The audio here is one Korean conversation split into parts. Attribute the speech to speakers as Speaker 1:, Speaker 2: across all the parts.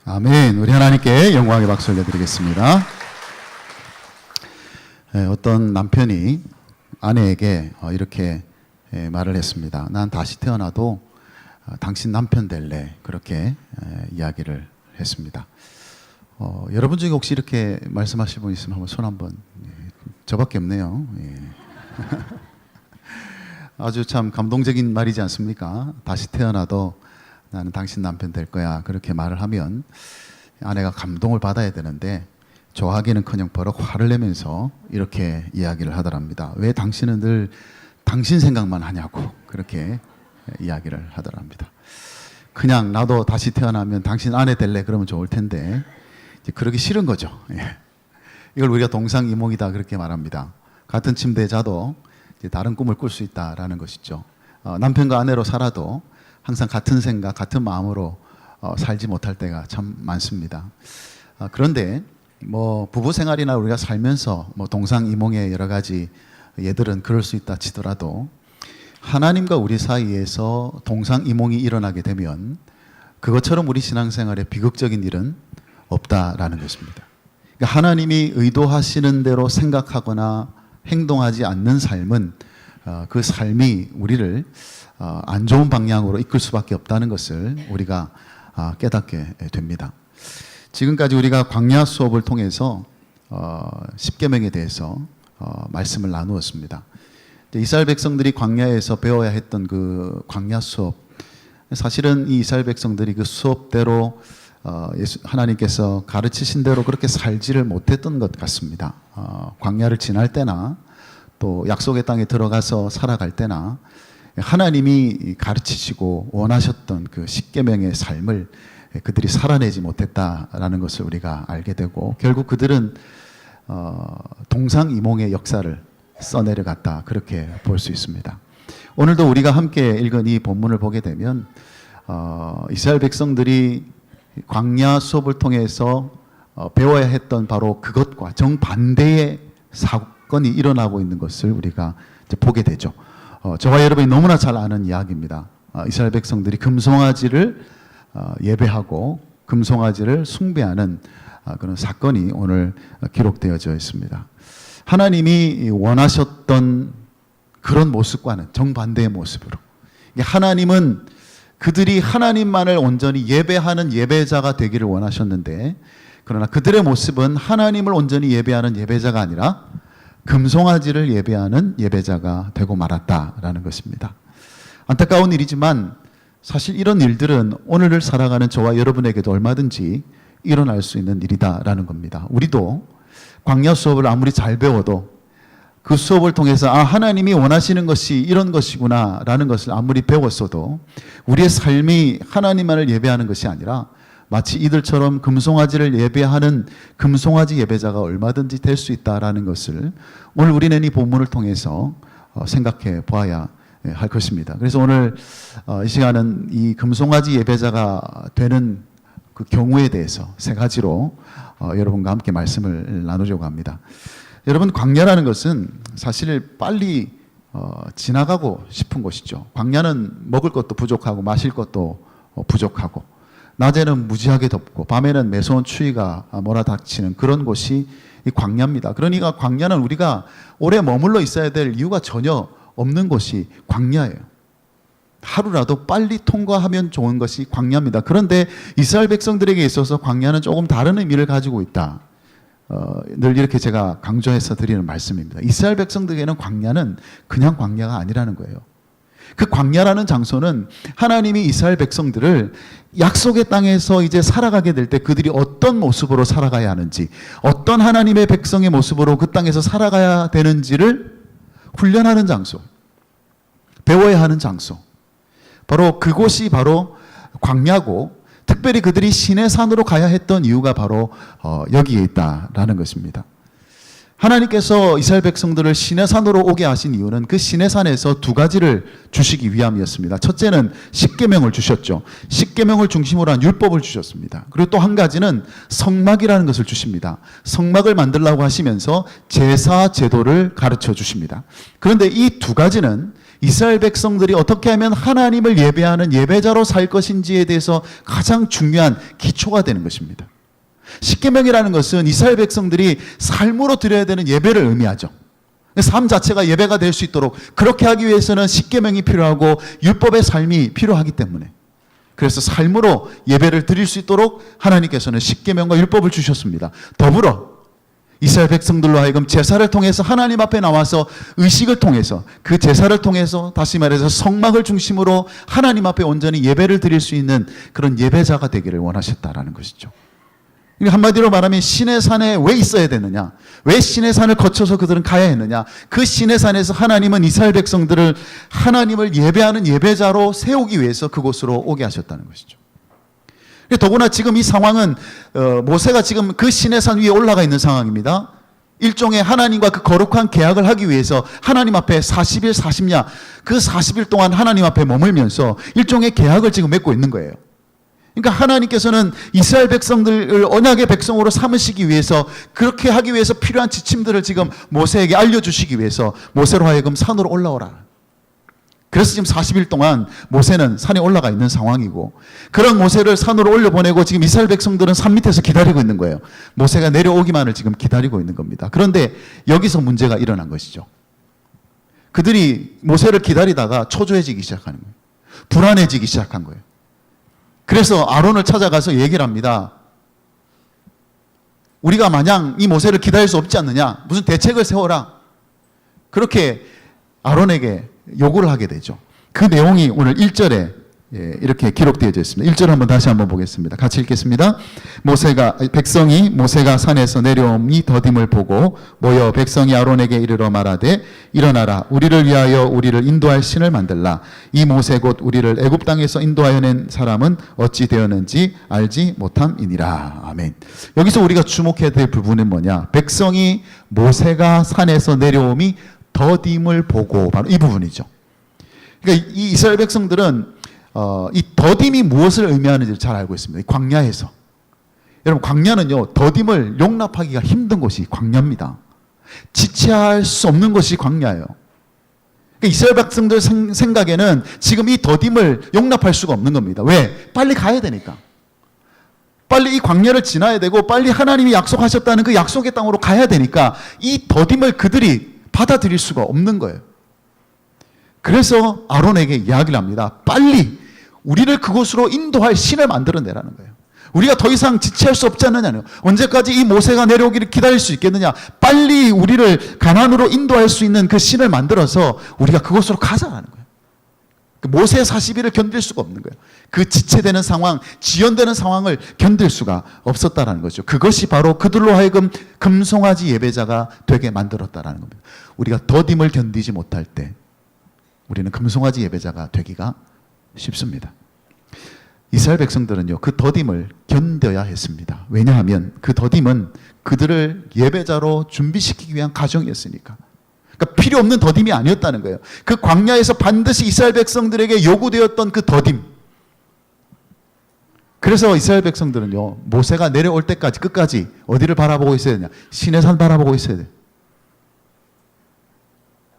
Speaker 1: 아멘. 우리 하나님께 영광의 박수 올려드리겠습니다. 어떤 남편이 아내에게 이렇게 말을 했습니다. 난 다시 태어나도 당신 남편 될래. 그렇게 이야기를 했습니다. 여러분 중에 혹시 이렇게 말씀하실 분 있으면 한번 손 한번. 저밖에 없네요. 아주 참 감동적인 말이지 않습니까? 다시 태어나도 나는 당신 남편 될 거야. 그렇게 말을 하면 아내가 감동을 받아야 되는데 좋아하기는커녕 버럭 화를 내면서 이렇게 이야기를 하더랍니다. 왜 당신은 늘 당신 생각만 하냐고 그렇게 이야기를 하더랍니다. 그냥 나도 다시 태어나면 당신 아내 될래 그러면 좋을 텐데 이제 그러기 싫은 거죠. 이걸 우리가 동상이몽이다 그렇게 말합니다. 같은 침대에 자도 이제 다른 꿈을 꿀 수 있다라는 것이죠. 남편과 아내로 살아도 항상 같은 생각, 같은 마음으로 살지 못할 때가 참 많습니다. 그런데 뭐 부부 생활이나 우리가 살면서 뭐 동상이몽의 여러 가지 예들은 그럴 수 있다 치더라도 하나님과 우리 사이에서 동상이몽이 일어나게 되면 그것처럼 우리 신앙생활에 비극적인 일은 없다라는 것입니다. 그러니까 하나님이 의도하시는 대로 생각하거나 행동하지 않는 삶은 그 삶이 우리를 안 좋은 방향으로 이끌 수밖에 없다는 것을 우리가 깨닫게 됩니다. 지금까지 우리가 광야 수업을 통해서 십계명에 대해서 말씀을 나누었습니다. 이스라엘 백성들이 광야에서 배워야 했던 그 광야 수업, 사실은 이 이스라엘 백성들이 그 수업대로 하나님께서 가르치신 대로 그렇게 살지를 못했던 것 같습니다. 광야를 지날 때나 또 약속의 땅에 들어가서 살아갈 때나 하나님이 가르치시고 원하셨던 그 십계명의 삶을 그들이 살아내지 못했다라는 것을 우리가 알게 되고 결국 그들은 동상이몽의 역사를 써내려갔다 그렇게 볼 수 있습니다. 오늘도 우리가 함께 읽은 이 본문을 보게 되면 이스라엘 백성들이 광야 수업을 통해서 배워야 했던 바로 그것과 정반대의 사건이 일어나고 있는 것을 우리가 이제 보게 되죠. 저와 여러분이 너무나 잘 아는 이야기입니다. 이스라엘 백성들이 금송아지를 예배하고 금송아지를 숭배하는 그런 사건이 오늘 기록되어져 있습니다. 하나님이 원하셨던 그런 모습과는 정반대의 모습으로 하나님은 그들이 하나님만을 온전히 예배하는 예배자가 되기를 원하셨는데 그러나 그들의 모습은 하나님을 온전히 예배하는 예배자가 아니라 금송아지를 예배하는 예배자가 되고 말았다라는 것입니다. 안타까운 일이지만 사실 이런 일들은 오늘을 살아가는 저와 여러분에게도 얼마든지 일어날 수 있는 일이다라는 겁니다. 우리도 광야 수업을 아무리 잘 배워도 그 수업을 통해서 하나님이 원하시는 것이 이런 것이구나 라는 것을 아무리 배웠어도 우리의 삶이 하나님만을 예배하는 것이 아니라 마치 이들처럼 금송아지를 예배하는 금송아지 예배자가 얼마든지 될 수 있다라는 것을 오늘 우리는 이 본문을 통해서 생각해 보아야 할 것입니다. 그래서 오늘 이 시간은 이 금송아지 예배자가 되는 그 경우에 대해서 세 가지로 여러분과 함께 말씀을 나누려고 합니다. 여러분, 광야라는 것은 사실 빨리 지나가고 싶은 곳이죠. 광야는 먹을 것도 부족하고 마실 것도 부족하고 낮에는 무지하게 덥고 밤에는 매서운 추위가 몰아닥치는 그런 곳이 이 광야입니다. 그러니까 광야는 우리가 오래 머물러 있어야 될 이유가 전혀 없는 곳이 광야예요. 하루라도 빨리 통과하면 좋은 것이 광야입니다. 그런데 이스라엘 백성들에게 있어서 광야는 조금 다른 의미를 가지고 있다. 늘 이렇게 제가 강조해서 드리는 말씀입니다. 이스라엘 백성들에게는 광야는 그냥 광야가 아니라는 거예요. 그 광야라는 장소는 하나님이 이스라엘 백성들을 약속의 땅에서 이제 살아가게 될 때 그들이 어떤 모습으로 살아가야 하는지, 어떤 하나님의 백성의 모습으로 그 땅에서 살아가야 되는지를 훈련하는 장소, 배워야 하는 장소, 바로 그곳이 바로 광야고, 특별히 그들이 시내산으로 가야 했던 이유가 바로 여기에 있다라는 것입니다. 하나님께서 이스라엘 백성들을 시내산으로 오게 하신 이유는 그 시내산에서 두 가지를 주시기 위함이었습니다. 첫째는 십계명을 주셨죠. 십계명을 중심으로 한 율법을 주셨습니다. 그리고 또 한 가지는 성막이라는 것을 주십니다. 성막을 만들라고 하시면서 제사 제도를 가르쳐 주십니다. 그런데 이 두 가지는 이스라엘 백성들이 어떻게 하면 하나님을 예배하는 예배자로 살 것인지에 대해서 가장 중요한 기초가 되는 것입니다. 십계명이라는 것은 이스라엘 백성들이 삶으로 드려야 되는 예배를 의미하죠. 삶 자체가 예배가 될 수 있도록 그렇게 하기 위해서는 십계명이 필요하고 율법의 삶이 필요하기 때문에, 그래서 삶으로 예배를 드릴 수 있도록 하나님께서는 십계명과 율법을 주셨습니다. 더불어 이스라엘 백성들로 하여금 제사를 통해서 하나님 앞에 나와서 의식을 통해서, 그 제사를 통해서 다시 말해서 성막을 중심으로 하나님 앞에 온전히 예배를 드릴 수 있는 그런 예배자가 되기를 원하셨다라는 것이죠. 한마디로 말하면 신의 산에 왜 있어야 되느냐, 왜 신의 산을 거쳐서 그들은 가야 했느냐, 그 신의 산에서 하나님은 이스라엘 백성들을 하나님을 예배하는 예배자로 세우기 위해서 그곳으로 오게 하셨다는 것이죠. 더구나 지금 이 상황은 모세가 지금 그 신의 산 위에 올라가 있는 상황입니다. 일종의 하나님과 그 거룩한 계약을 하기 위해서 하나님 앞에 40일 40야, 그 40일 동안 하나님 앞에 머물면서 일종의 계약을 지금 맺고 있는 거예요. 그러니까 하나님께서는 이스라엘 백성들을 언약의 백성으로 삼으시기 위해서, 그렇게 하기 위해서 필요한 지침들을 지금 모세에게 알려주시기 위해서 모세로 하여금 산으로 올라오라. 그래서 지금 40일 동안 모세는 산에 올라가 있는 상황이고, 그런 모세를 산으로 올려보내고 지금 이스라엘 백성들은 산 밑에서 기다리고 있는 거예요. 모세가 내려오기만을 지금 기다리고 있는 겁니다. 그런데 여기서 문제가 일어난 것이죠. 그들이 모세를 기다리다가 초조해지기 시작하는 거예요. 불안해지기 시작한 거예요. 그래서 아론을 찾아가서 얘기를 합니다. 우리가 마냥 이 모세를 기다릴 수 없지 않느냐, 무슨 대책을 세워라, 그렇게 아론에게 요구를 하게 되죠. 그 내용이 오늘 1절에 이렇게 기록되어 있습니다. 1절 한번 다시 한번 보겠습니다. 같이 읽겠습니다. 백성이 모세가 산에서 내려옴이 더딤을 보고 모여 백성이 아론에게 이르러 말하되, 일어나라, 우리를 위하여 우리를 인도할 신을 만들라. 이 모세 곧 우리를 애굽 땅에서 인도하여 낸 사람은 어찌 되었는지 알지 못함이니라. 아멘. 여기서 우리가 주목해야 될 부분은 뭐냐, 백성이 모세가 산에서 내려옴이 더딤을 보고, 바로 이 부분이죠. 그러니까 이 이스라엘 백성들은 이 더딤이 무엇을 의미하는지를 잘 알고 있습니다. 광야에서. 여러분, 광야는요, 더딤을 용납하기가 힘든 곳이 광야입니다. 지체할 수 없는 것이 광야예요. 그러니까 이스라엘 백성들 생각에는 지금 이 더딤을 용납할 수가 없는 겁니다. 왜? 빨리 가야 되니까. 빨리 이 광야를 지나야 되고, 빨리 하나님이 약속하셨다는 그 약속의 땅으로 가야 되니까 이 더딤을 그들이 받아들일 수가 없는 거예요. 그래서 아론에게 이야기를 합니다. 빨리 우리를 그곳으로 인도할 신을 만들어내라는 거예요. 우리가 더 이상 지체할 수 없지 않느냐요. 언제까지 이 모세가 내려오기를 기다릴 수 있겠느냐. 빨리 우리를 가나안으로 인도할 수 있는 그 신을 만들어서 우리가 그곳으로 가자라는 거예요. 모세 40일을 견딜 수가 없는 거예요. 그 지체되는 상황, 지연되는 상황을 견딜 수가 없었다라는 거죠. 그것이 바로 그들로 하여금 금송아지 예배자가 되게 만들었다라는 겁니다. 우리가 더딤을 견디지 못할 때 우리는 금송아지 예배자가 되기가 쉽습니다. 이스라엘 백성들은요, 그 더딤을 견뎌야 했습니다. 왜냐하면 그 더딤은 그들을 예배자로 준비시키기 위한 과정이었으니까. 그러니까 필요 없는 더딤이 아니었다는 거예요. 그 광야에서 반드시 이스라엘 백성들에게 요구되었던 그 더딤. 그래서 이스라엘 백성들은요, 모세가 내려올 때까지 끝까지 어디를 바라보고 있어야 되냐? 신의 산 바라보고 있어야 돼.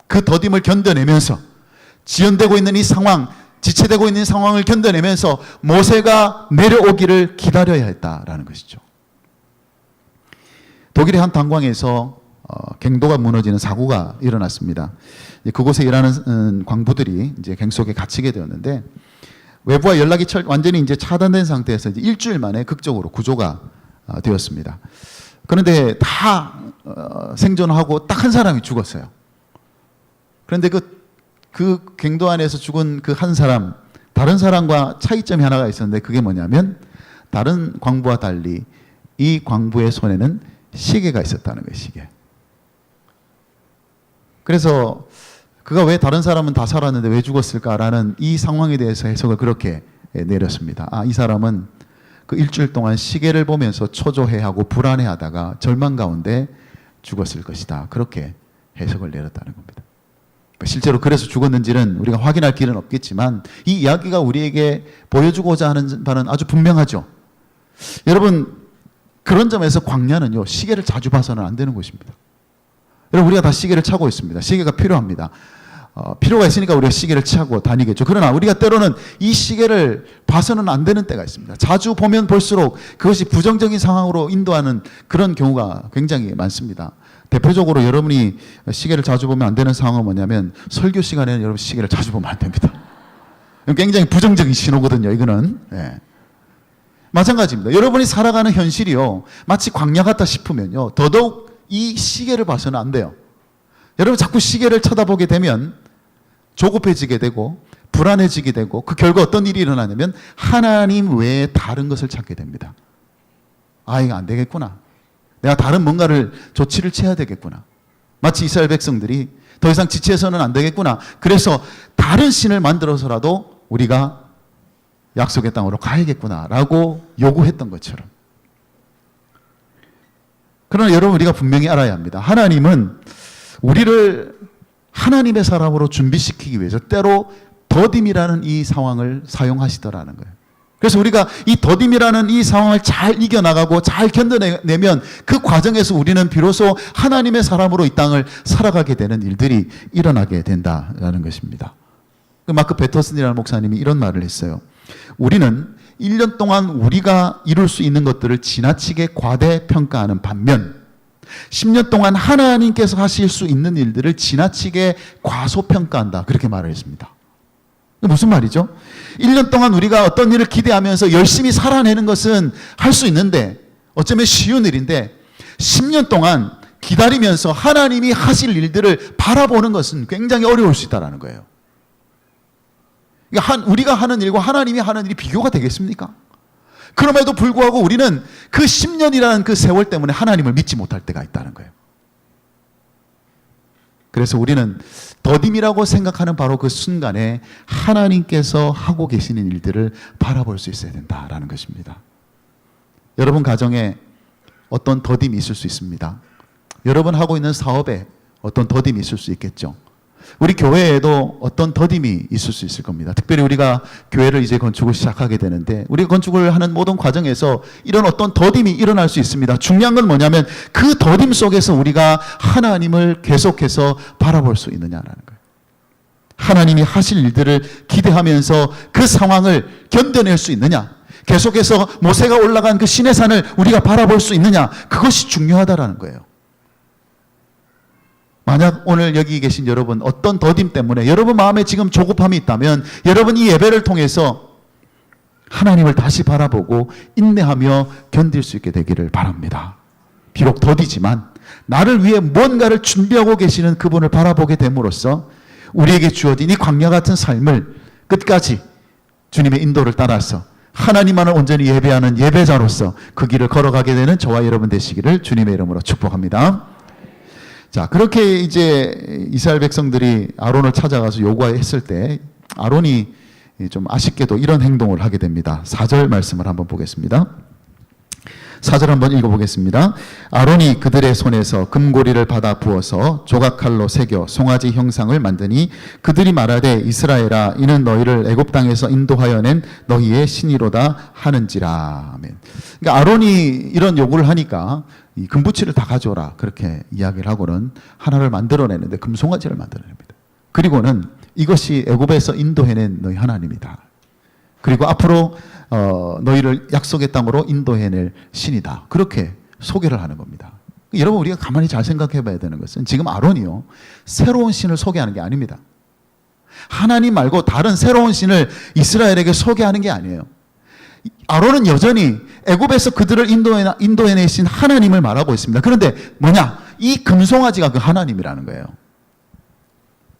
Speaker 1: 그 더딤을 견뎌내면서, 지연되고 있는 이 상황, 지체되고 있는 상황을 견뎌내면서 모세가 내려오기를 기다려야 했다라는 것이죠. 독일의 한 탄광에서 갱도가 무너지는 사고가 일어났습니다. 그곳에 일하는 광부들이 이제 갱 속에 갇히게 되었는데, 외부와 연락이 완전히 이제 차단된 상태에서 이제 일주일 만에 극적으로 구조가 되었습니다. 그런데 다 생존하고 딱 한 사람이 죽었어요. 그런데 그 갱도 안에서 죽은 그 한 사람, 다른 사람과 차이점이 하나가 있었는데, 그게 뭐냐면 다른 광부와 달리 이 광부의 손에는 시계가 있었다는 거예요. 시계. 그래서 그가 왜 다른 사람은 다 살았는데 왜 죽었을까라는 이 상황에 대해서 해석을 그렇게 내렸습니다. 이 사람은 그 일주일 동안 시계를 보면서 초조해하고 불안해하다가 절망 가운데 죽었을 것이다. 그렇게 해석을 내렸다는 겁니다. 실제로 그래서 죽었는지는 우리가 확인할 길은 없겠지만, 이 이야기가 우리에게 보여주고자 하는 바는 아주 분명하죠. 여러분, 그런 점에서 광야는요, 시계를 자주 봐서는 안 되는 곳입니다. 여러분, 우리가 다 시계를 차고 있습니다. 시계가 필요합니다. 필요가 있으니까 우리가 시계를 차고 다니겠죠. 그러나 우리가 때로는 이 시계를 봐서는 안 되는 때가 있습니다. 자주 보면 볼수록 그것이 부정적인 상황으로 인도하는 그런 경우가 굉장히 많습니다. 대표적으로 여러분이 시계를 자주 보면 안 되는 상황은 뭐냐면 설교 시간에는 여러분 시계를 자주 보면 안 됩니다. 굉장히 부정적인 신호거든요. 이거는. 예. 마찬가지입니다. 여러분이 살아가는 현실이요, 마치 광야 같다 싶으면요, 더더욱 이 시계를 봐서는 안 돼요. 여러분 자꾸 시계를 쳐다보게 되면 조급해지게 되고 불안해지게 되고 그 결과 어떤 일이 일어나냐면 하나님 외에 다른 것을 찾게 됩니다. 아, 이거 안 되겠구나. 내가 다른 뭔가를 조치를 취해야 되겠구나. 마치 이스라엘 백성들이 더 이상 지체해서는 안 되겠구나. 그래서 다른 신을 만들어서라도 우리가 약속의 땅으로 가야겠구나라고 요구했던 것처럼. 그러나 여러분, 우리가 분명히 알아야 합니다. 하나님은 우리를 하나님의 사람으로 준비시키기 위해서 때로 더딤이라는 이 상황을 사용하시더라는 거예요. 그래서 우리가 이 더딤이라는 이 상황을 잘 이겨나가고 잘 견뎌내면 그 과정에서 우리는 비로소 하나님의 사람으로 이 땅을 살아가게 되는 일들이 일어나게 된다라는 것입니다. 마크 배터슨이라는 목사님이 이런 말을 했어요. 우리는 1년 동안 우리가 이룰 수 있는 것들을 지나치게 과대평가하는 반면 10년 동안 하나님께서 하실 수 있는 일들을 지나치게 과소평가한다. 그렇게 말을 했습니다. 무슨 말이죠? 1년 동안 우리가 어떤 일을 기대하면서 열심히 살아내는 것은 할 수 있는데, 어쩌면 쉬운 일인데 10년 동안 기다리면서 하나님이 하실 일들을 바라보는 것은 굉장히 어려울 수 있다는 거예요. 우리가 하는 일과 하나님이 하는 일이 비교가 되겠습니까? 그럼에도 불구하고 우리는 그 10년이라는 그 세월 때문에 하나님을 믿지 못할 때가 있다는 거예요. 그래서 우리는 더딤이라고 생각하는 바로 그 순간에 하나님께서 하고 계시는 일들을 바라볼 수 있어야 된다라는 것입니다. 여러분 가정에 어떤 더딤이 있을 수 있습니다. 여러분 하고 있는 사업에 어떤 더딤이 있을 수 있겠죠. 우리 교회에도 어떤 더딤이 있을 수 있을 겁니다. 특별히 우리가 교회를 이제 건축을 시작하게 되는데, 우리가 건축을 하는 모든 과정에서 이런 어떤 더딤이 일어날 수 있습니다. 중요한 건 뭐냐면 그 더딤 속에서 우리가 하나님을 계속해서 바라볼 수 있느냐라는 거예요. 하나님이 하실 일들을 기대하면서 그 상황을 견뎌낼 수 있느냐, 계속해서 모세가 올라간 그 시내산을 우리가 바라볼 수 있느냐, 그것이 중요하다라는 거예요. 만약 오늘 여기 계신 여러분 어떤 더딤 때문에 여러분 마음에 지금 조급함이 있다면 여러분 이 예배를 통해서 하나님을 다시 바라보고 인내하며 견딜 수 있게 되기를 바랍니다. 비록 더디지만 나를 위해 뭔가를 준비하고 계시는 그분을 바라보게 됨으로써 우리에게 주어진 이 광야 같은 삶을 끝까지 주님의 인도를 따라서 하나님만을 온전히 예배하는 예배자로서 그 길을 걸어가게 되는 저와 여러분 되시기를 주님의 이름으로 축복합니다. 자, 그렇게 이제 이스라엘 백성들이 아론을 찾아가서 요구했을 때 아론이 좀 아쉽게도 이런 행동을 하게 됩니다. 4절 말씀을 한번 보겠습니다. 4절 한번 읽어보겠습니다. 아론이 그들의 손에서 금고리를 받아 부어서 조각칼로 새겨 송아지 형상을 만드니 그들이 말하되 이스라엘아 이는 너희를 애굽 땅에서 인도하여 낸 너희의 신이로다 하는지라. 아멘. 그러니까 아론이 이런 요구를 하니까 이 금부치를 다 가져오라 그렇게 이야기를 하고는 하나를 만들어내는데 금송아지를 만들어냅니다. 그리고는 이것이 애굽에서 인도해낸 너희 하나님이다. 그리고 앞으로 너희를 약속의 땅으로 인도해낼 신이다. 그렇게 소개를 하는 겁니다. 여러분 우리가 가만히 잘 생각해 봐야 되는 것은 지금 아론이요, 새로운 신을 소개하는 게 아닙니다. 하나님 말고 다른 새로운 신을 이스라엘에게 소개하는 게 아니에요. 아론은 여전히 애굽에서 그들을 인도해내신 하나님을 말하고 있습니다. 그런데 뭐냐? 이 금송아지가 그 하나님이라는 거예요.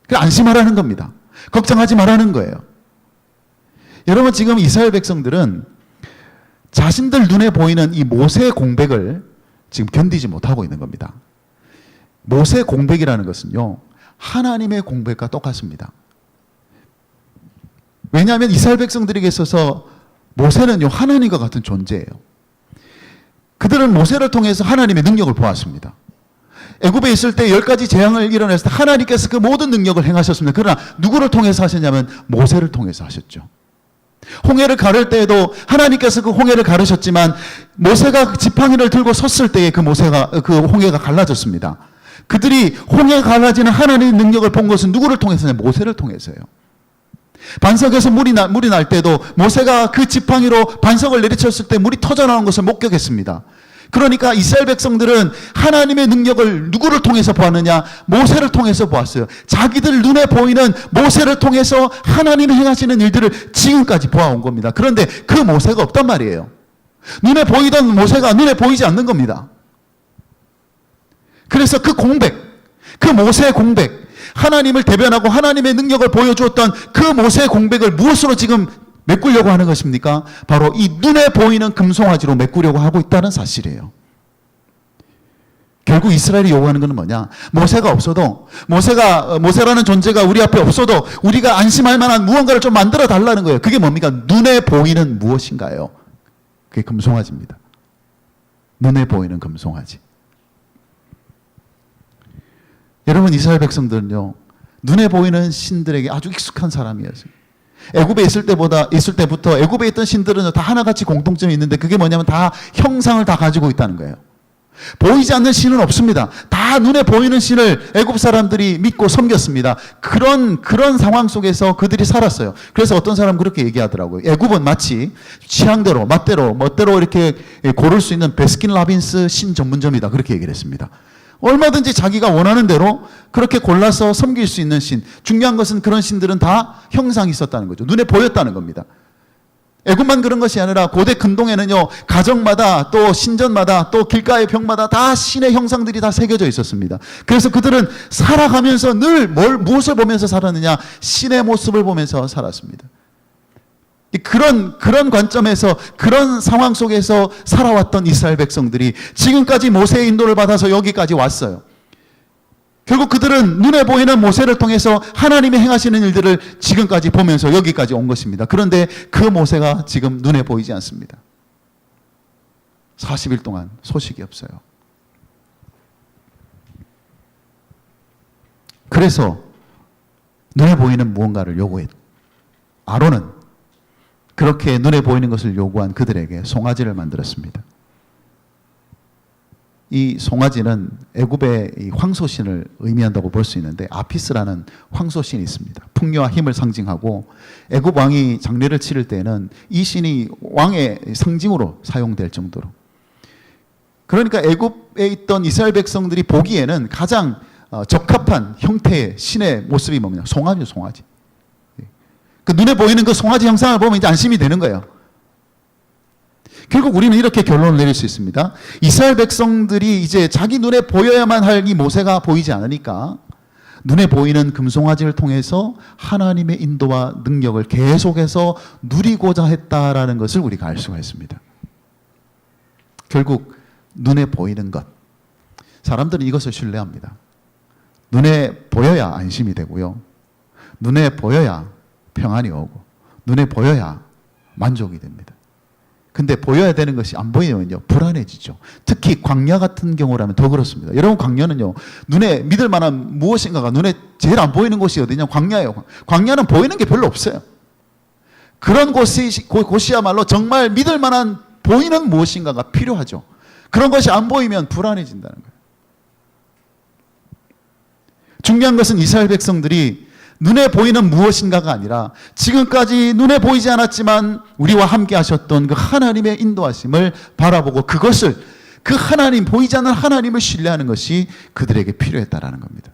Speaker 1: 그래서 안심하라는 겁니다. 걱정하지 말라는 거예요. 여러분 지금 이스라엘 백성들은 자신들 눈에 보이는 이 모세의 공백을 지금 견디지 못하고 있는 겁니다. 모세의 공백이라는 것은요, 하나님의 공백과 똑같습니다. 왜냐하면 이스라엘 백성들에게 있어서 모세는요, 하나님과 같은 존재예요. 그들은 모세를 통해서 하나님의 능력을 보았습니다. 애굽에 있을 때 10가지 재앙을 일어냈을 때 하나님께서 그 모든 능력을 행하셨습니다. 그러나 누구를 통해서 하셨냐면 모세를 통해서 하셨죠. 홍해를 가를 때에도 하나님께서 그 홍해를 가르셨지만 모세가 그 지팡이를 들고 섰을 때에 그 홍해가 갈라졌습니다. 그들이 홍해 갈라지는 하나님의 능력을 본 것은 누구를 통해서냐? 모세를 통해서요. 반석에서 물이 날 때도 모세가 그 지팡이로 반석을 내리쳤을 때 물이 터져나오는 것을 목격했습니다. 그러니까 이스라엘 백성들은 하나님의 능력을 누구를 통해서 보았느냐? 모세를 통해서 보았어요. 자기들 눈에 보이는 모세를 통해서 하나님이 행하시는 일들을 지금까지 보아온 겁니다. 그런데 그 모세가 없단 말이에요. 눈에 보이던 모세가 눈에 보이지 않는 겁니다. 그래서 그 공백, 그 모세의 공백, 하나님을 대변하고 하나님의 능력을 보여주었던 그 모세의 공백을 무엇으로 지금 메꾸려고 하는 것입니까? 바로 이 눈에 보이는 금송아지로 메꾸려고 하고 있다는 사실이에요. 결국 이스라엘이 요구하는 것은 뭐냐? 모세가 없어도, 모세라는 존재가 우리 앞에 없어도 우리가 안심할 만한 무언가를 좀 만들어 달라는 거예요. 그게 뭡니까? 눈에 보이는 무엇인가요? 그게 금송아지입니다. 눈에 보이는 금송아지. 여러분, 이스라엘 백성들은요, 눈에 보이는 신들에게 아주 익숙한 사람이었어요. 애굽에 있을 때부터 애굽에 있던 신들은 다 하나같이 공통점이 있는데 그게 뭐냐면 다 형상을 다 가지고 있다는 거예요. 보이지 않는 신은 없습니다. 다 눈에 보이는 신을 애굽 사람들이 믿고 섬겼습니다. 그런 상황 속에서 그들이 살았어요. 그래서 어떤 사람은 그렇게 얘기하더라고요. 애굽은 마치 취향대로, 멋대로 이렇게 고를 수 있는 베스킨라빈스 신 전문점이다. 그렇게 얘기를 했습니다. 얼마든지 자기가 원하는 대로 그렇게 골라서 섬길 수 있는 신. 중요한 것은 그런 신들은 다 형상이 있었다는 거죠. 눈에 보였다는 겁니다. 애굽만 그런 것이 아니라 고대 근동에는요, 가정마다 또 신전마다 또 길가의 벽마다 다 신의 형상들이 다 새겨져 있었습니다. 그래서 그들은 살아가면서 늘 무엇을 보면서 살았느냐? 신의 모습을 보면서 살았습니다. 그런 관점에서, 그런 상황 속에서 살아왔던 이스라엘 백성들이 지금까지 모세의 인도를 받아서 여기까지 왔어요. 결국 그들은 눈에 보이는 모세를 통해서 하나님이 행하시는 일들을 지금까지 보면서 여기까지 온 것입니다. 그런데 그 모세가 지금 눈에 보이지 않습니다. 40일 동안 소식이 없어요. 그래서 눈에 보이는 무언가를 요구했. 아론은 그렇게 눈에 보이는 것을 요구한 그들에게 송아지를 만들었습니다. 이 송아지는 애굽의 이 황소신을 의미한다고 볼 수 있는데, 아피스라는 황소신이 있습니다. 풍요와 힘을 상징하고, 애굽 왕이 장례를 치를 때는 이 신이 왕의 상징으로 사용될 정도로. 그러니까 애굽에 있던 이스라엘 백성들이 보기에는 가장 적합한 형태의 신의 모습이 뭐냐? 송아지죠, 송아지. 그 눈에 보이는 그 송아지 형상을 보면 이제 안심이 되는 거예요. 결국 우리는 이렇게 결론을 내릴 수 있습니다. 이스라엘 백성들이 이제 자기 눈에 보여야만 할 이 모세가 보이지 않으니까 눈에 보이는 금송아지를 통해서 하나님의 인도와 능력을 계속해서 누리고자 했다라는 것을 우리가 알 수가 있습니다. 결국 눈에 보이는 것. 사람들은 이것을 신뢰합니다. 눈에 보여야 안심이 되고요. 눈에 보여야 평안이 오고, 눈에 보여야 만족이 됩니다. 근데 보여야 되는 것이 안 보이면요, 불안해지죠. 특히 광야 같은 경우라면 더 그렇습니다. 여러분, 광야는요, 눈에 믿을 만한 무엇인가가 눈에 제일 안 보이는 곳이 어디냐? 광야예요. 광야는 보이는 게 별로 없어요. 그런 곳이야말로 정말 믿을 만한 보이는 무엇인가가 필요하죠. 그런 것이 안 보이면 불안해진다는 거예요. 중요한 것은 이스라엘 백성들이 눈에 보이는 무엇인가가 아니라 지금까지 눈에 보이지 않았지만 우리와 함께 하셨던 그 하나님의 인도하심을 바라보고 그것을, 그 하나님, 보이지 않는 하나님을 신뢰하는 것이 그들에게 필요했다라는 겁니다.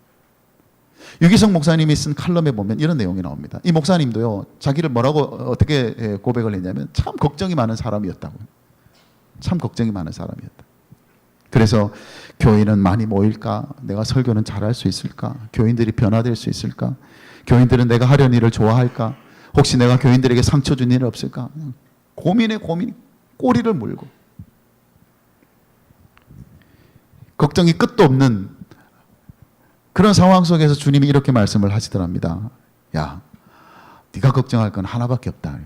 Speaker 1: 유기성 목사님이 쓴 칼럼에 보면 이런 내용이 나옵니다. 이 목사님도요, 자기를 어떻게 고백을 했냐면 참 걱정이 많은 사람이었다고. 참 걱정이 많은 사람이었다. 그래서 교인은 많이 모일까? 내가 설교는 잘할 수 있을까? 교인들이 변화될 수 있을까? 교인들은 내가 하려는 일을 좋아할까? 혹시 내가 교인들에게 상처 준 일은 없을까? 고민에 꼬리를 물고, 걱정이 끝도 없는 그런 상황 속에서 주님이 이렇게 말씀을 하시더랍니다. 야, 네가 걱정할 건 하나밖에 없다.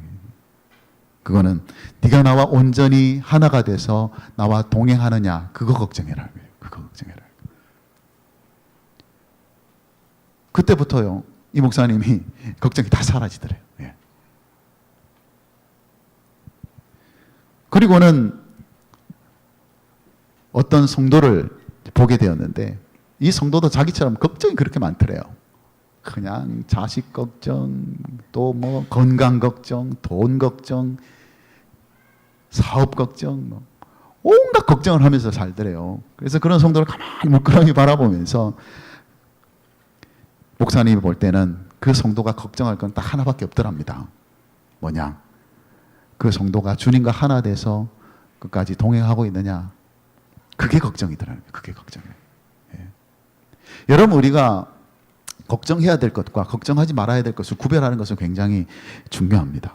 Speaker 1: 그거는 네가 나와 온전히 하나가 돼서 나와 동행하느냐, 그거 걱정해라. 그거 걱정해라. 그때부터요, 이 목사님이 걱정이 다 사라지더래요. 예. 그리고는 어떤 성도를 보게 되었는데, 이 성도도 자기처럼 걱정이 그렇게 많더래요. 그냥 자식 걱정, 또 뭐 건강 걱정, 돈 걱정, 사업 걱정, 뭐 온갖 걱정을 하면서 살더래요. 그래서 그런 성도를 가만히 물끄러미 바라보면서 목사님이 볼 때는 그 성도가 걱정할 건 딱 하나밖에 없더랍니다. 뭐냐? 그 성도가 주님과 하나 돼서 끝까지 동행하고 있느냐? 그게 걱정이더라고요. 그게 걱정이에요. 예. 여러분, 우리가 걱정해야 될 것과 걱정하지 말아야 될 것을 구별하는 것은 굉장히 중요합니다.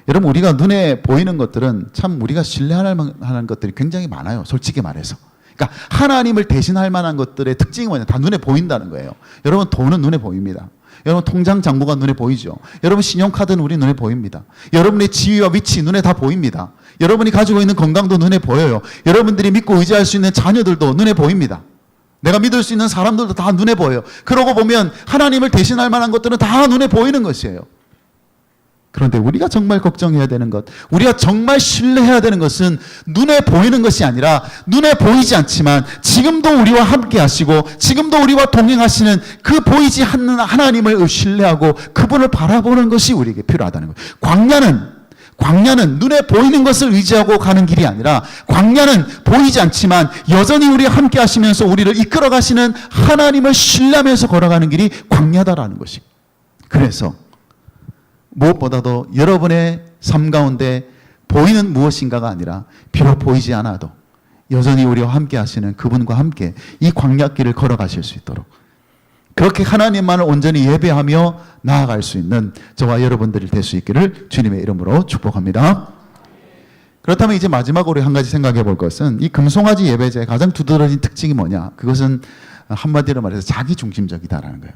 Speaker 1: 여러분, 우리가 눈에 보이는 것들은 참 우리가 신뢰할 만한 것들이 굉장히 많아요. 솔직히 말해서. 그러니까 하나님을 대신할 만한 것들의 특징이 뭐냐? 다 눈에 보인다는 거예요. 여러분, 돈은 눈에 보입니다. 여러분, 통장 잔고가 눈에 보이죠. 여러분, 신용카드는 우리 눈에 보입니다. 여러분의 지위와 위치 눈에 다 보입니다. 여러분이 가지고 있는 건강도 눈에 보여요. 여러분들이 믿고 의지할 수 있는 자녀들도 눈에 보입니다. 내가 믿을 수 있는 사람들도 다 눈에 보여요. 그러고 보면 하나님을 대신할 만한 것들은 다 눈에 보이는 것이에요. 그런데 우리가 정말 걱정해야 되는 것, 우리가 정말 신뢰해야 되는 것은 눈에 보이는 것이 아니라 눈에 보이지 않지만 지금도 우리와 함께 하시고 지금도 우리와 동행하시는 그 보이지 않는 하나님을 신뢰하고 그분을 바라보는 것이 우리에게 필요하다는 거예요. 광야는 눈에 보이는 것을 의지하고 가는 길이 아니라 광야는 보이지 않지만 여전히 우리와 함께 하시면서 우리를 이끌어 가시는 하나님을 신뢰하면서 걸어가는 길이 광야다라는 것이. 그래서 무엇보다도 여러분의 삶 가운데 보이는 무엇인가가 아니라 비록 보이지 않아도 여전히 우리와 함께 하시는 그분과 함께 이 광야길을 걸어가실 수 있도록 그렇게 하나님만을 온전히 예배하며 나아갈 수 있는 저와 여러분들이 될 수 있기를 주님의 이름으로 축복합니다. 그렇다면 이제 마지막으로 한 가지 생각해 볼 것은 이 금송아지 예배제의 가장 두드러진 특징이 뭐냐? 그것은 한마디로 말해서 자기중심적이다라는 거예요.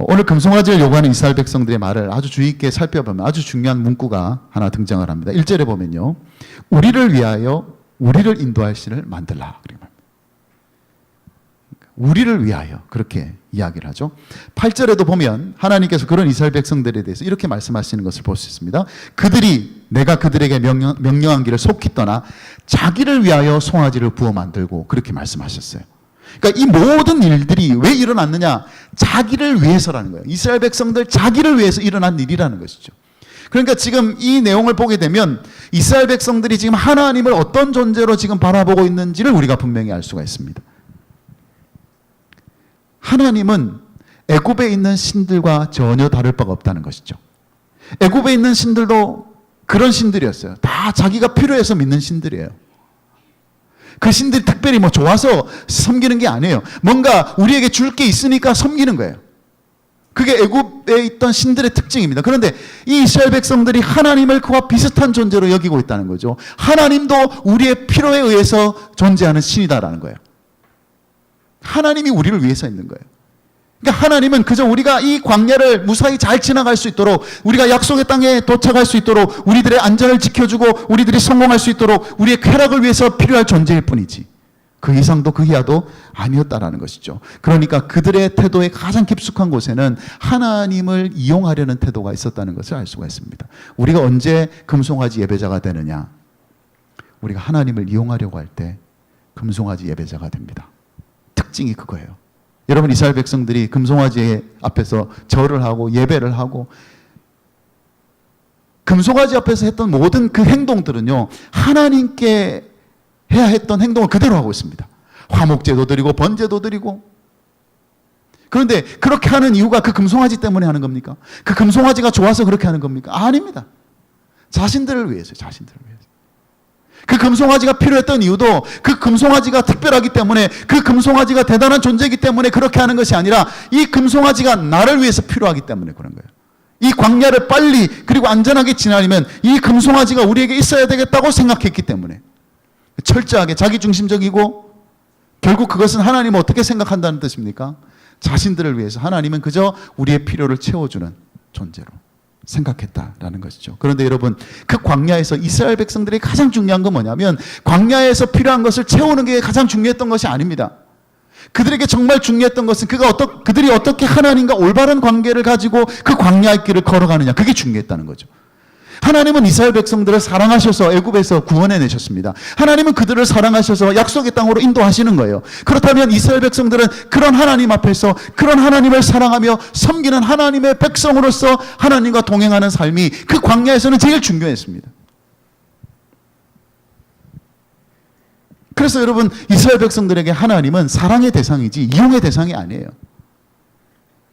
Speaker 1: 오늘 금송아지를 요구하는 이스라엘 백성들의 말을 아주 주의 있게 살펴보면 아주 중요한 문구가 하나 등장을 합니다. 1절에 보면요. 우리를 위하여 우리를 인도할 신을 만들라. 우리를 위하여 그렇게 이야기를 하죠. 8절에도 보면 하나님께서 그런 이스라엘 백성들에 대해서 이렇게 말씀하시는 것을 볼 수 있습니다. 그들이 내가 그들에게 명령한 길을 속히 떠나 자기를 위하여 송아지를 부어 만들고 그렇게 말씀하셨어요. 그러니까 이 모든 일들이 왜 일어났느냐? 자기를 위해서라는 거예요. 이스라엘 백성들 자기를 위해서 일어난 일이라는 것이죠. 그러니까 지금 이 내용을 보게 되면 이스라엘 백성들이 지금 하나님을 어떤 존재로 지금 바라보고 있는지를 우리가 분명히 알 수가 있습니다. 하나님은 애굽에 있는 신들과 전혀 다를 바가 없다는 것이죠. 애굽에 있는 신들도 그런 신들이었어요. 다 자기가 필요해서 믿는 신들이에요. 그 신들이 특별히 뭐 좋아서 섬기는 게 아니에요. 뭔가 우리에게 줄 게 있으니까 섬기는 거예요. 그게 애굽에 있던 신들의 특징입니다. 그런데 이 이스라엘 백성들이 하나님을 그와 비슷한 존재로 여기고 있다는 거죠. 하나님도 우리의 필요에 의해서 존재하는 신이다라는 거예요. 하나님이 우리를 위해서 있는 거예요. 그러니까 하나님은 그저 우리가 이 광야를 무사히 잘 지나갈 수 있도록 우리가 약속의 땅에 도착할 수 있도록 우리들의 안전을 지켜주고 우리들이 성공할 수 있도록 우리의 쾌락을 위해서 필요할 존재일 뿐이지 그 이상도 그 이하도 아니었다라는 것이죠. 그러니까 그들의 태도의 가장 깊숙한 곳에는 하나님을 이용하려는 태도가 있었다는 것을 알 수가 있습니다. 우리가 언제 금송아지 예배자가 되느냐? 우리가 하나님을 이용하려고 할 때 금송아지 예배자가 됩니다. 특징이 그거예요. 여러분, 이스라엘 백성들이 금송아지 앞에서 절을 하고 예배를 하고 금송아지 앞에서 했던 모든 그 행동들은요, 하나님께 해야 했던 행동을 그대로 하고 있습니다. 화목제도 드리고 번제도 드리고. 그런데 그렇게 하는 이유가 그 금송아지 때문에 하는 겁니까? 그 금송아지가 좋아서 그렇게 하는 겁니까? 아닙니다. 자신들을 위해서요. 자신들을 위해서. 그 금송아지가 필요했던 이유도 그 금송아지가 특별하기 때문에 그 금송아지가 대단한 존재이기 때문에 그렇게 하는 것이 아니라 이 금송아지가 나를 위해서 필요하기 때문에 그런 거예요. 이 광야를 빨리 그리고 안전하게 지나려면 이 금송아지가 우리에게 있어야 되겠다고 생각했기 때문에 철저하게 자기중심적이고 결국 그것은 하나님을 어떻게 생각한다는 뜻입니까? 자신들을 위해서 하나님은 그저 우리의 필요를 채워주는 존재로 생각했다라는 것이죠. 그런데 여러분, 그 광야에서 이스라엘 백성들이 가장 중요한 건 뭐냐면 광야에서 필요한 것을 채우는 게 가장 중요했던 것이 아닙니다. 그들에게 정말 중요했던 것은 그들이 어떻게 하나님과 올바른 관계를 가지고 그 광야의 길을 걸어가느냐, 그게 중요했다는 거죠. 하나님은 이스라엘 백성들을 사랑하셔서 애굽에서 구원해 내셨습니다. 하나님은 그들을 사랑하셔서 약속의 땅으로 인도하시는 거예요. 그렇다면 이스라엘 백성들은 그런 하나님 앞에서 그런 하나님을 사랑하며 섬기는 하나님의 백성으로서 하나님과 동행하는 삶이 그 광야에서는 제일 중요했습니다. 그래서 여러분, 이스라엘 백성들에게 하나님은 사랑의 대상이지 이용의 대상이 아니에요.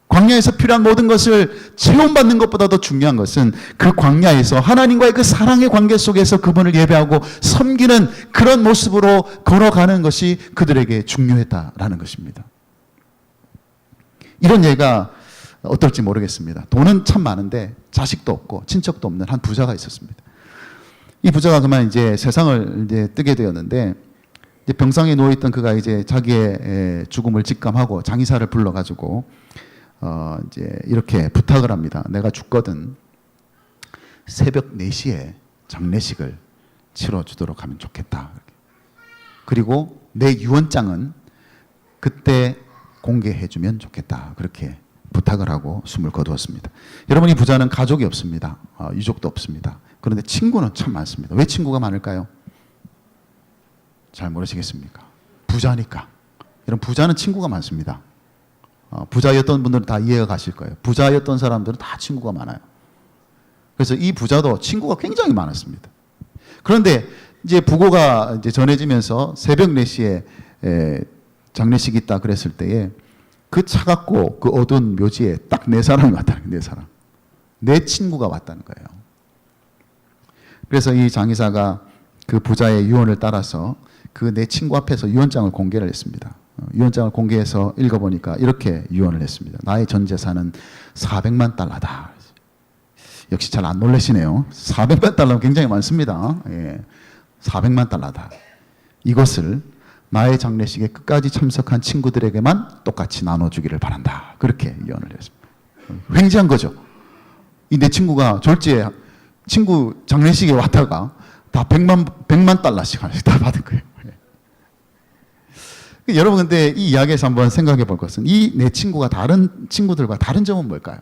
Speaker 1: 광야에서 필요한 모든 것을 체험받는 것보다 더 중요한 것은 그 광야에서 하나님과의 그 사랑의 관계 속에서 그분을 예배하고 섬기는 그런 모습으로 걸어가는 것이 그들에게 중요했다라는 것입니다. 이런 예가 어떨지 모르겠습니다. 돈은 참 많은데 자식도 없고 친척도 없는 한 부자가 있었습니다. 이 부자가 그만 이제 세상을 이제 뜨게 되었는데, 이제 병상에 누워있던 그가 이제 자기의 죽음을 직감하고 장의사를 불러가지고 이제 이렇게 부탁을 합니다. 내가 죽거든 새벽 4시에 장례식을 치러주도록 하면 좋겠다. 그리고 내 유언장은 그때 공개해주면 좋겠다. 그렇게 부탁을 하고 숨을 거두었습니다. 여러분, 이 부자는 가족이 없습니다. 유족도 없습니다. 그런데 친구는 참 많습니다. 왜 친구가 많을까요? 잘 모르시겠습니까? 부자니까. 여러분, 부자는 친구가 많습니다. 부자였던 분들은 다 이해가 가실 거예요. 부자였던 사람들은 다 친구가 많아요. 그래서 이 부자도 친구가 굉장히 많았습니다. 그런데 이제 부고가 이제 전해지면서 새벽 4시에 장례식이 있다 그랬을 때에 그 차갑고 그 어두운 묘지에 딱 4사람이 왔다는 거예요. 4사람. 내 친구가 왔다는 거예요. 그래서 이 장의사가 그 부자의 유언을 따라서 그 내 친구 앞에서 유언장을 공개를 했습니다. 유언장을 공개해서 읽어보니까 이렇게 유언을 했습니다. 나의 전 재산은 400만 달러다. 역시 잘 안 놀라시네요. 400만 달러는 굉장히 많습니다. 예. 400만 달러다. 이것을 나의 장례식에 끝까지 참석한 친구들에게만 똑같이 나눠주기를 바란다. 그렇게 유언을 했습니다. 횡재한 거죠. 이 내 친구가 졸지에 친구 장례식에 왔다가 다 100만 달러씩 다 받은 거예요. 여러분, 근데 이 이야기에서 한번 생각해 볼 것은 이 내 친구가 다른 친구들과 다른 점은 뭘까요?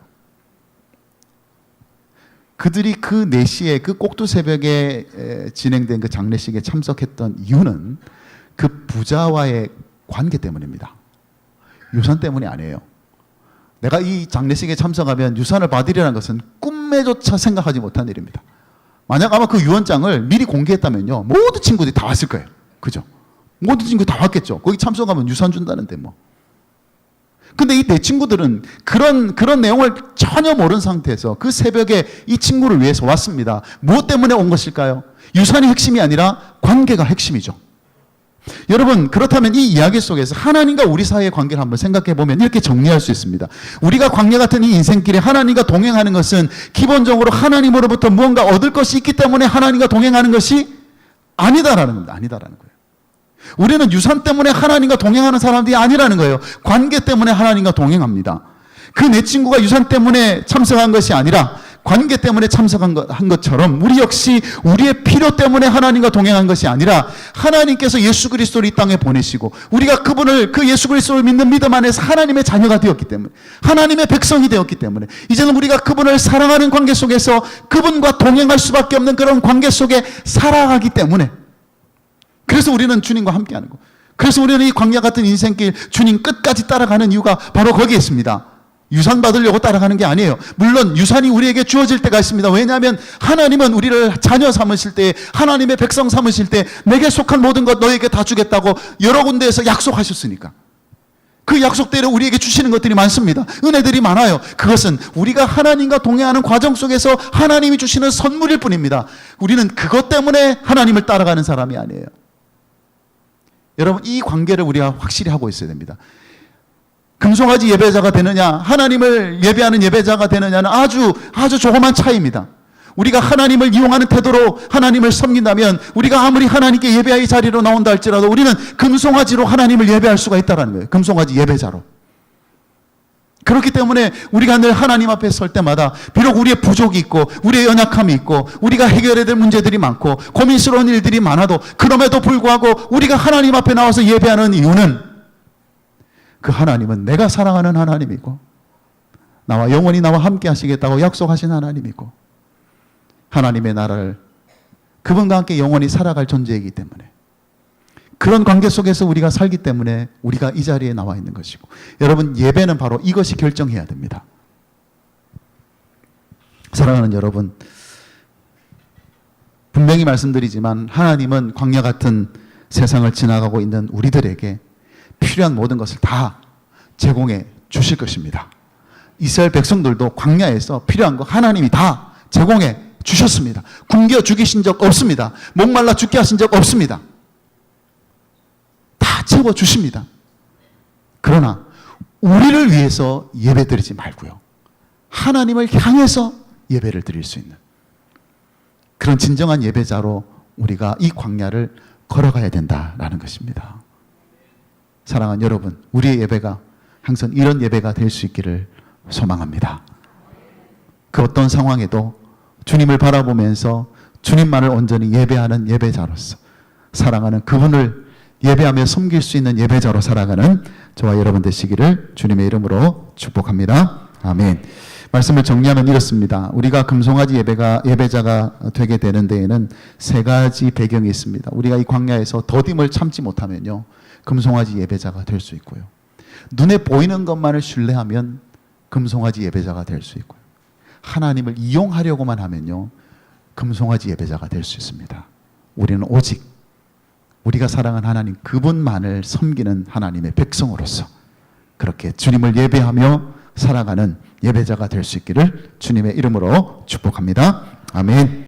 Speaker 1: 그들이 그 4시에 그 꼭두 새벽에 진행된 그 장례식에 참석했던 이유는 그 부자와의 관계 때문입니다. 유산 때문이 아니에요. 내가 이 장례식에 참석하면 유산을 받으리라는 것은 꿈에조차 생각하지 못한 일입니다. 만약 아마 그 유언장을 미리 공개했다면요, 모든 친구들이 다 왔을 거예요. 그죠? 모든 친구 다 왔겠죠. 거기 참석하면 유산 준다는데 뭐. 근데 이 내 친구들은 그런 내용을 전혀 모르는 상태에서 그 새벽에 이 친구를 위해서 왔습니다. 무엇 때문에 온 것일까요? 유산이 핵심이 아니라 관계가 핵심이죠. 여러분, 그렇다면 이 이야기 속에서 하나님과 우리 사이의 관계를 한번 생각해 보면 이렇게 정리할 수 있습니다. 우리가 광야 같은 이 인생길에 하나님과 동행하는 것은 기본적으로 하나님으로부터 무언가 얻을 것이 있기 때문에 하나님과 동행하는 것이 아니다라는 겁니다. 아니다라는 거예요. 우리는 유산 때문에 하나님과 동행하는 사람들이 아니라는 거예요. 관계 때문에 하나님과 동행합니다. 그 내 친구가 유산 때문에 참석한 것이 아니라 관계 때문에 참석한 것처럼 우리 역시 우리의 필요 때문에 하나님과 동행한 것이 아니라 하나님께서 예수 그리스도를 이 땅에 보내시고 우리가 그 예수 그리스도를 믿는 믿음 안에서 하나님의 자녀가 되었기 때문에, 하나님의 백성이 되었기 때문에 이제는 우리가 그분을 사랑하는 관계 속에서 그분과 동행할 수밖에 없는 그런 관계 속에 살아가기 때문에, 그래서 우리는 주님과 함께하는 거. 그래서 우리는 이 광야 같은 인생길 주님 끝까지 따라가는 이유가 바로 거기에 있습니다. 유산 받으려고 따라가는 게 아니에요. 물론 유산이 우리에게 주어질 때가 있습니다. 왜냐하면 하나님은 우리를 자녀 삼으실 때, 하나님의 백성 삼으실 때 내게 속한 모든 것 너에게 다 주겠다고 여러 군데에서 약속하셨으니까. 그 약속대로 우리에게 주시는 것들이 많습니다. 은혜들이 많아요. 그것은 우리가 하나님과 동행하는 과정 속에서 하나님이 주시는 선물일 뿐입니다. 우리는 그것 때문에 하나님을 따라가는 사람이 아니에요. 여러분, 이 관계를 우리가 확실히 하고 있어야 됩니다. 금송아지 예배자가 되느냐, 하나님을 예배하는 예배자가 되느냐는 아주 조그만 차이입니다. 우리가 하나님을 이용하는 태도로 하나님을 섬긴다면 우리가 아무리 하나님께 예배의 자리로 나온다 할지라도 우리는 금송아지로 하나님을 예배할 수가 있다는 거예요. 금송아지 예배자로. 그렇기 때문에 우리가 늘 하나님 앞에 설 때마다 비록 우리의 부족이 있고 우리의 연약함이 있고 우리가 해결해야 될 문제들이 많고 고민스러운 일들이 많아도 그럼에도 불구하고 우리가 하나님 앞에 나와서 예배하는 이유는 그 하나님은 내가 사랑하는 하나님이고 나와 영원히 나와 함께 하시겠다고 약속하신 하나님이고 하나님의 나라를 그분과 함께 영원히 살아갈 존재이기 때문에 그런 관계 속에서 우리가 살기 때문에 우리가 이 자리에 나와 있는 것이고 여러분 예배는 바로 이것이 결정해야 됩니다. 사랑하는 여러분 분명히 말씀드리지만 하나님은 광야 같은 세상을 지나가고 있는 우리들에게 필요한 모든 것을 다 제공해 주실 것입니다. 이스라엘 백성들도 광야에서 필요한 거 하나님이 다 제공해 주셨습니다. 굶겨 죽이신 적 없습니다. 목말라 죽게 하신 적 없습니다. 다 채워주십니다. 그러나 우리를 위해서 예배 드리지 말고요. 하나님을 향해서 예배를 드릴 수 있는 그런 진정한 예배자로 우리가 이 광야를 걸어가야 된다라는 것입니다. 사랑하는 여러분, 우리의 예배가 항상 이런 예배가 될 수 있기를 소망합니다. 그 어떤 상황에도 주님을 바라보면서 주님만을 온전히 예배하는 예배자로서 사랑하는 그분을 예배하며 섬길 수 있는 예배자로 살아가는 저와 여러분 되시기를 주님의 이름으로 축복합니다. 아멘. 말씀을 정리하면 이렇습니다. 우리가 금송아지 예배자가 되게 되는 데에는 세 가지 배경이 있습니다. 우리가 이 광야에서 더딤을 참지 못하면요, 금송아지 예배자가 될 수 있고요. 눈에 보이는 것만을 신뢰하면 금송아지 예배자가 될 수 있고요. 하나님을 이용하려고만 하면요, 금송아지 예배자가 될 수 있습니다. 우리는 오직 우리가 사랑하는 하나님 그분만을 섬기는 하나님의 백성으로서 그렇게 주님을 예배하며 살아가는 예배자가 될 수 있기를 주님의 이름으로 축복합니다. 아멘.